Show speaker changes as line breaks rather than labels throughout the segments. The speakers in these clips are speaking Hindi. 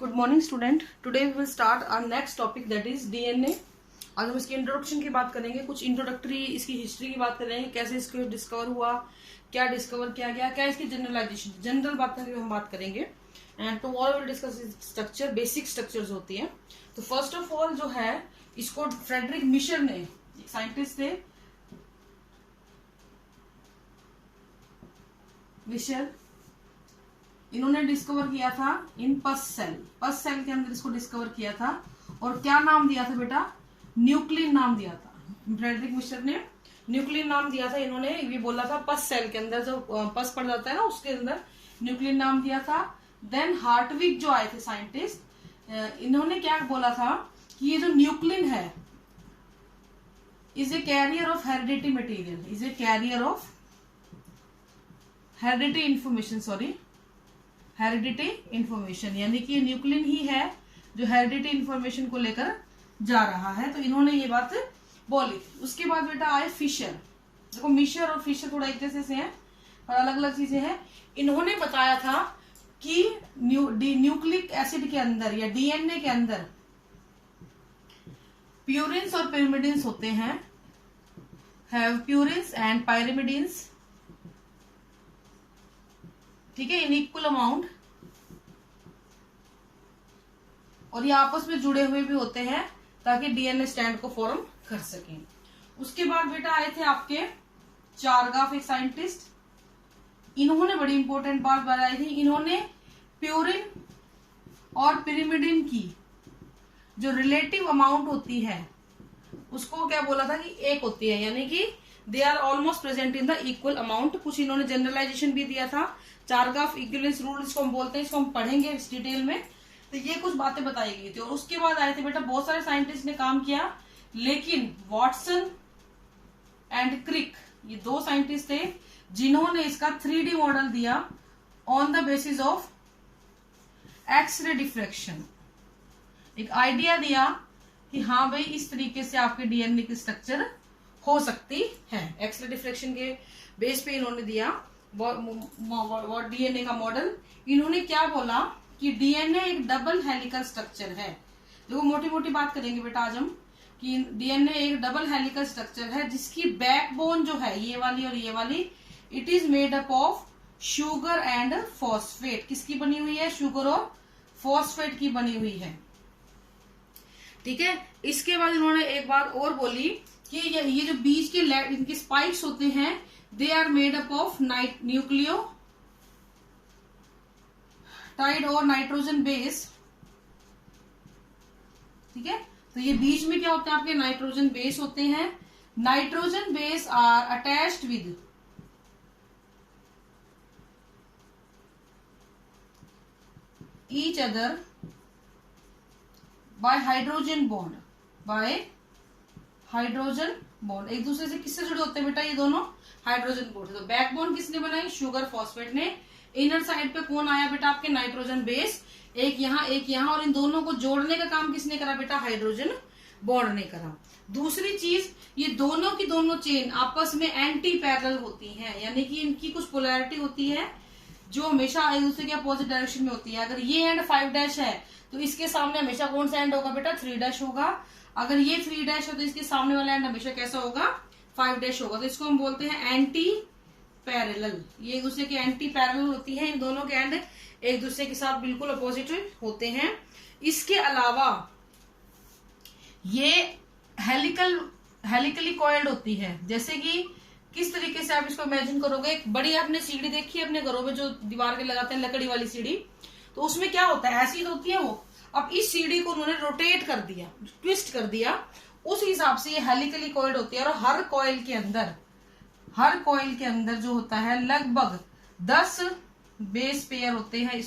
Good morning student. Today we will start our next topic that is DNA. आज हम इसके इंट्रोडक्शन की बात करेंगे, कुछ इंट्रोडक्टरी इसकी हिस्ट्री की बात करेंगे, कैसे इसको डिस्कवर हुआ, क्या डिस्कवर किया गया, क्या इसकी जनरलाइजेशन, जनरल बातें हम बात करेंगे। And to all will discuss structure, basic structures होती है। तो फर्स्ट ऑफ ऑल जो है इसको फ्रेडरिक मिशर ने, एक साइंटिस्ट थे मिशर, इन्होंने डिस्कवर किया था इन पस सेल के अंदर इसको डिस्कवर किया था। और क्या नाम दिया था बेटा? न्यूक्लिन नाम दिया था। फ्रेडरिक मिशर ने न्यूक्लिन नाम दिया था। इन्होंने ये बोला था पस सेल के अंदर जो पस पड़ जाता है ना, उसके अंदर न्यूक्लिन नाम दिया था। देन हार्टविग जो आए थे साइंटिस्ट, इन्होंने क्या बोला था कि ये जो न्यूक्लिन है is a carrier of heredity material, is a carrier of heredity information, heredity information, यानी कि न्यूक्लिन ही है जो हेरिडिटी इंफॉर्मेशन को लेकर जा रहा है। तो इन्होंने ये बात बोली। उसके बाद बेटा आए फिशर। देखो मिशर और फिशर थोड़ा एक जैसे से हैं और अलग अलग चीजें हैं। इन्होंने बताया था कि न्यूक्लिक एसिड के अंदर या डीएनए के अंदर प्यूरिन्स और पिरिमिडिन्स होते हैं, हैव प्यूरिन्स एंड पायरिमिडिन्स, ठीक है, इन इक्वल अमाउंट, और ये आपस में जुड़े हुए भी होते हैं ताकि डीएनए स्टैंड को फॉर्म कर सकें। उसके बाद बेटा आए थे आपके चारगाफ, एक साइंटिस्ट। इन्होंने बड़ी इंपॉर्टेंट बात बताई थी। इन्होंने प्यूरिन और पिरिमिडिन की जो रिलेटिव अमाउंट होती है उसको क्या बोला था कि एक होती है, यानी कि they are almost present in the equal amount. कुछ इन्होंने जनरलाइजेशन भी दिया था। चारगाफ इक्विवेलेंस रूल इसको हम बोलते हैं, इसको हम पढ़ेंगे इस डिटेल में। तो ये कुछ बातें बताई गई थी। और उसके बाद आए थे बेटा बहुत सारे साइंटिस्ट ने काम किया, लेकिन वॉटसन एंड क्रिक, ये दो साइंटिस्ट थे जिन्होंने इसका 3D मॉडल दिया on the basis of x ray diffraction. एक आइडिया दिया कि हाँ भाई इस तरीके से आपके डीएनए की स्ट्रक्चर हो सकती है। एक्सरे डिफ्रैक्शन के बेस पे इन्होंने दिया वो डीएनए का मॉडल। इन्होंने क्या बोला कि डीएनए एक डबल हेलिकल स्ट्रक्चर है। देखो मोटी मोटी बात करेंगे बेटा आज हम कि डीएनए एक डबल हेलिकल स्ट्रक्चर है जिसकी बैकबोन जो है ये वाली और ये वाली, it is made up of sugar and phosphate. किसकी बनी हुई है? शुगर और फॉस्फेट की बनी हुई है, ठीक है। इसके बाद इन्होंने एक बात और बोली कि ये जो बीच के इनके स्पाइक्स होते हैं, they are made up of nucleotide और नाइट्रोजन बेस, ठीक है। तो ये बीच में क्या होते हैं आपके? नाइट्रोजन बेस होते हैं। Nitrogen base are attached with each other by hydrogen bond, by hydrogen bond. एक दूसरे से किससे जुड़े होते हैं बेटा? ये दोनों हाइड्रोजन बॉन्ड। तो बैकबोन किसने बनाई? शुगर फॉस्फेट ने। इनर साइड पे कौन आया बेटा? आपके नाइट्रोजन बेस, एक यहाँ, और इन दोनों को जोड़ने का काम किसने करा बेटा? हाइड्रोजन बॉन्ड ने करा। दूसरी चीज, ये दोनों की दोनों चेन आपस में एंटी पैरेलल होती हैं, यानी कि इनकी कुछ पोलैरिटी होती है जो हमेशा एक दूसरे के अपोजिट डायरेक्शन में होती है। अगर ये एंड 5' है तो इसके सामने हमेशा कौन सा एंड होगा बेटा? 3' होगा। अगर ये 3' है तो इसके सामने वाला एंड हमेशा कैसा होगा? 5' होगा। तो इसको हम बोलते हैं एंटी पैरेलल। ये एक दूसरे के एंटी पैरेलल होती है। इन दोनों के एंड एक दूसरे के साथ बिल्कुल अपोजिट होते हैं। इसके अलावा ये हेलिकली कॉइल्ड होती है। जैसे कि किस तरीके से आप इसको इमेजिन करोगे, एक बड़ी आपने सीढ़ी देखी है अपने घरों में जो दीवार के लगाते हैं, लकड़ी वाली सीढ़ी, तो उसमें क्या होता है? ऐसी होती है वो। अब इस सीढ़ी को उन्होंने रोटेट कर दिया, ट्विस्ट कर दिया, उस हिसाब से ये हेलिकली कॉइल्ड होती है। और हर कॉइल के अंदर जो होता है लगभग 10 बेस पेयर होते हैं,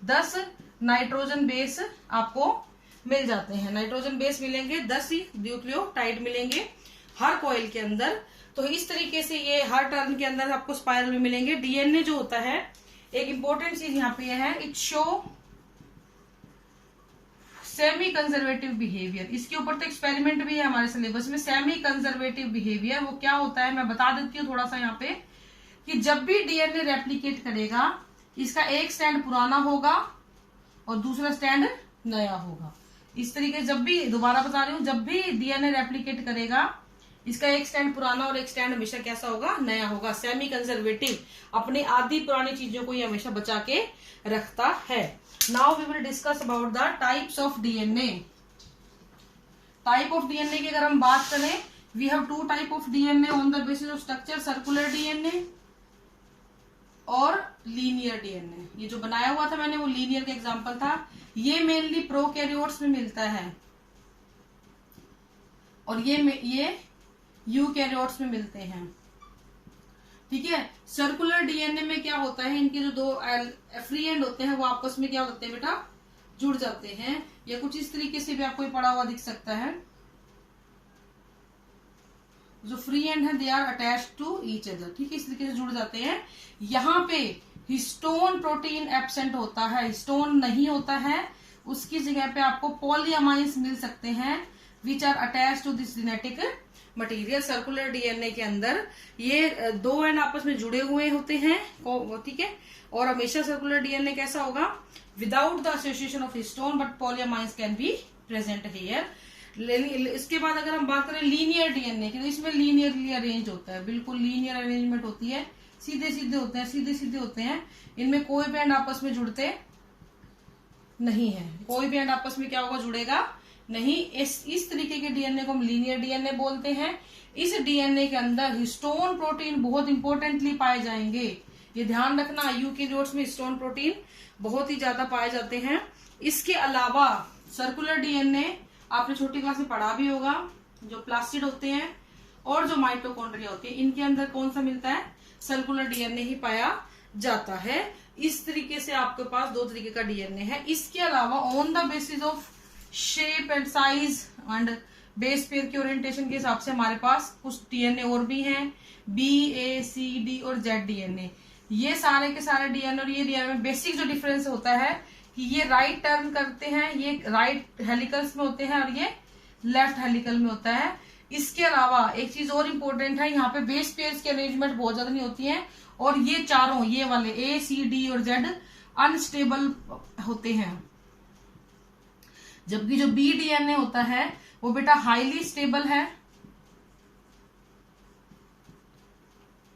10 नाइट्रोजन बेस आपको मिल जाते हैं। नाइट्रोजन बेस मिलेंगे, 10 ही न्यूक्लियोटाइड मिलेंगे हर कॉइल के अंदर। तो इस तरीके से ये हर टर्न के अंदर आपको स्पाइरल में मिलेंगे। डीएनए जो होता है, एक इंपॉर्टेंट चीज यहाँ पे है, it show semi conservative behaviour. इसके ऊपर तो एक्सपेरिमेंट भी है हमारे सिलेबस में। सेमी कंजर्वेटिव बिहेवियर वो क्या होता है मैं बता देती हूँ थोड़ा सा यहाँ पे, कि जब भी डीएनए रेप्लिकेट करेगा इसका एक स्ट्रैंड पुराना होगा और दूसरा स्टैंड नया होगा। इस तरीके से जब भी, दोबारा बता रही हूँ, जब भी डीएनए रेप्लिकेट करेगा, इसका एक स्टैंड पुराना और एक स्टैंड हमेशा कैसा होगा, नया होगा। सेमी कंजर्वेटिव, अपनी आधी पुरानी चीजों को ये हमेशा बचा के रखता है। Now we will discuss about the types of DNA. Type of DNA की अगर हम बात करें, we have two type of DNA on the basis of structure, circular DNA और लीनियर डीएनए। ये जो बनाया हुआ था मैंने वो लीनियर का एग्जांपल था। ये मेनली प्रोकैरियोट्स में मिलता है और ये यूकैरियोट्स में मिलते हैं। ठीक है। सर्कुलर डीएनए में क्या होता है, इनके जो दो फ्री एंड होते हैं वो आपस में क्या होते हैं बेटा, जुड़ जाते हैं। या कुछ इस तरीके से भी आपको पड़ा हुआ दिख सकता है। जो फ्री एंड है they are attached to each other. ठीक है, इस तरीके से जुड़ जाते हैं। यहाँ पे हिस्टोन प्रोटीन एब्सेंट होता है, हिस्टोन नहीं होता है, उसकी जगह पे आपको पॉलीअमाइन्स मिल सकते हैं which are attach to this genetic material. Circular DNA के अंदर ये दो एंड आपस में जुड़े हुए होते हैं। ठीक है, और हमेशा सर्कुलर डीएनए कैसा होगा, without the association of histone but polyamines can be present here. इसके बाद अगर हम बात करें लीनियर डीएनए की, तो इसमें लीनियरली अरेंज होता है, बिल्कुल लीनियर अरेंजमेंट होती है, सीधे सीधे होते हैं, सीधे सीधे होते हैं। इनमें कोई भी एंड आपस में जुड़ते नहीं है, कोई भी एंड आपस में क्या होगा, जुड़ेगा नहीं। इस तरीके के डीएनए को हम लीनियर डीएनए बोलते हैं। इस डीएनए के अंदर हिस्टोन प्रोटीन बहुत इंपॉर्टेंटली पाए जाएंगे। ये ध्यान रखना, यूकैरियोट्स में हिस्टोन प्रोटीन बहुत ही ज्यादा पाए जाते हैं। इसके अलावा सर्कुलर डीएनए आपने छोटी क्लास में पढ़ा भी होगा, जो प्लास्टिड होते हैं और जो माइटोकॉन्ड्रिया होती है, इनके अंदर कौन सा मिलता है, सर्कुलर डीएनए ही पाया जाता है। इस तरीके से आपके पास दो तरीके का डीएनए है। इसके अलावा on the basis of shape and size and base pair के ओरिएंटेशन के हिसाब से हमारे पास कुछ डीएनए और भी हैं, बी, ए, सी, डी और जेड डीएनए। ये सारे के सारे डीएनए और ये डीएनए में बेसिक जो डिफरेंस होता है कि ये राइट टर्न करते हैं, ये राइट हेलिकल्स में होते हैं और ये लेफ्ट हेलिकल में होता है। इसके अलावा एक चीज और इम्पोर्टेंट है, यहाँ पे बेस पेयर्स की अरेंजमेंट बहुत ज्यादा नहीं होती है और ये चारों, ये वाले ए, सी, डी और जेड अनस्टेबल होते हैं। जबकि जो बी डीएनए होता है वो बेटा हाईली स्टेबल है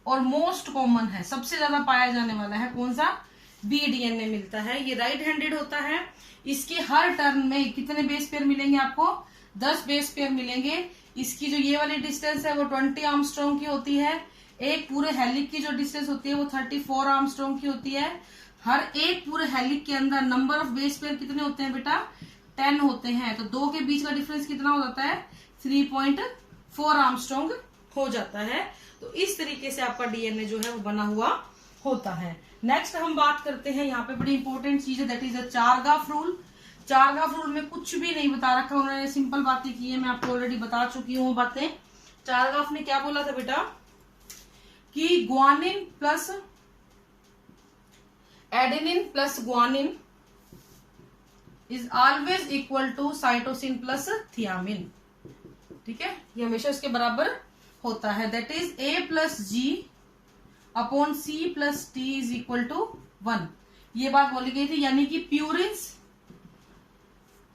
और मोस्ट कॉमन है, सबसे ज्यादा पाया जाने वाला है कौन सा, बी डीएनए मिलता है। ये राइट हैंडेड होता है। इसके हर टर्न में कितने बेस पेयर मिलेंगे आपको, 10 बेस पेयर मिलेंगे। इसकी जो ये वाली डिस्टेंस है वो 20 आर्मस्ट्रॉन्ग की होती है। एक पूरे हेलिक की जो डिस्टेंस होती है वो 34 आर्मस्ट्रॉन्ग की होती है। हर एक पूरे हेलिक के अंदर नंबर ऑफ बेस पेयर कितने होते हैं बेटा, 10 होते हैं। तो दो के बीच का डिफरेंस कितना हो जाता है, 3.4 आर्मस्ट्रॉन्ग हो जाता है। तो इस तरीके से आपका डीएनए जो है वो बना हुआ होता है। नेक्स्ट हम बात करते हैं, यहाँ पे बड़ी इंपॉर्टेंट चीज है, that is the चारगाफ rule. चारगाफ rule में कुछ भी नहीं बता रखा, उन्होंने सिंपल बातें की है, मैं आपको ऑलरेडी बता चुकी हूँ बातें। चारगाफ ने क्या बोला था बेटा कि guanine plus adenine plus guanine is always equal to cytosine plus thymine. ठीक है, ये हमेशा इसके बराबर होता है। That is A plus G upon C plus T is equal to 1। ये बात बोली गई थी, यानी कि purines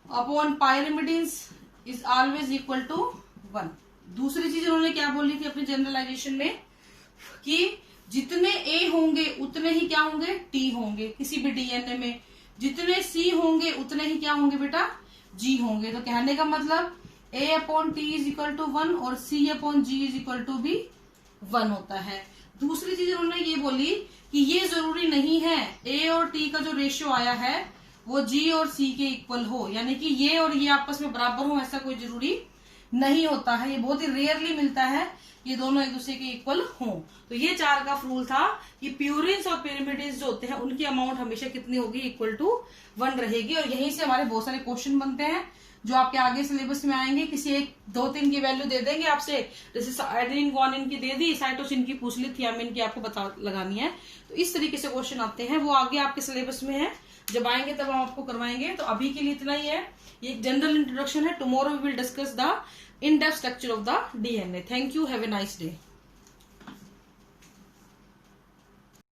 upon pyrimidines is always equal to 1। दूसरी चीज उन्होंने क्या बोली थी अपनी जनरलाइजेशन में कि जितने ए होंगे उतने ही क्या होंगे, टी होंगे। किसी भी डीएनए में जितने सी होंगे उतने ही क्या होंगे बेटा, जी होंगे। तो कहने का मतलब A upon T is equal to 1 और C upon G is equal to भी 1 होता है। दूसरी चीज उन्होंने ये बोली कि ये जरूरी नहीं है ए और टी का जो रेशियो आया है वो जी और सी के इक्वल हो, यानी कि ये और ये आपस में बराबर हो, ऐसा कोई जरूरी नहीं होता है। ये बहुत ही रेयरली मिलता है ये दोनों एक दूसरे के इक्वल हों। तो ये चारगाफ रूल था कि प्यूरिन्स और पिरिमिडिन्स जो होते हैं उनकी अमाउंट हमेशा कितनी होगी, इक्वल टू 1 रहेगी। और यहीं से हमारे बहुत सारे क्वेश्चन बनते हैं जो आपके आगे सिलेबस में आएंगे। किसी एक 2-3 की वैल्यू दे देंगे आपसे, जैसे एडेनिन ग्वानिन की दे दी, साइटोसिन की पूछ ली, थियामिन की आपको बता लगानी है। तो इस तरीके से क्वेश्चन आते हैं, वो आगे आपके सिलेबस में है, जब आएंगे तब हम आपको करवाएंगे। तो अभी के लिए इतना ही है, ये एक जनरल इंट्रोडक्शन है। Tomorrow we will discuss the in depth structure of the DNA. Thank you, have a nice day.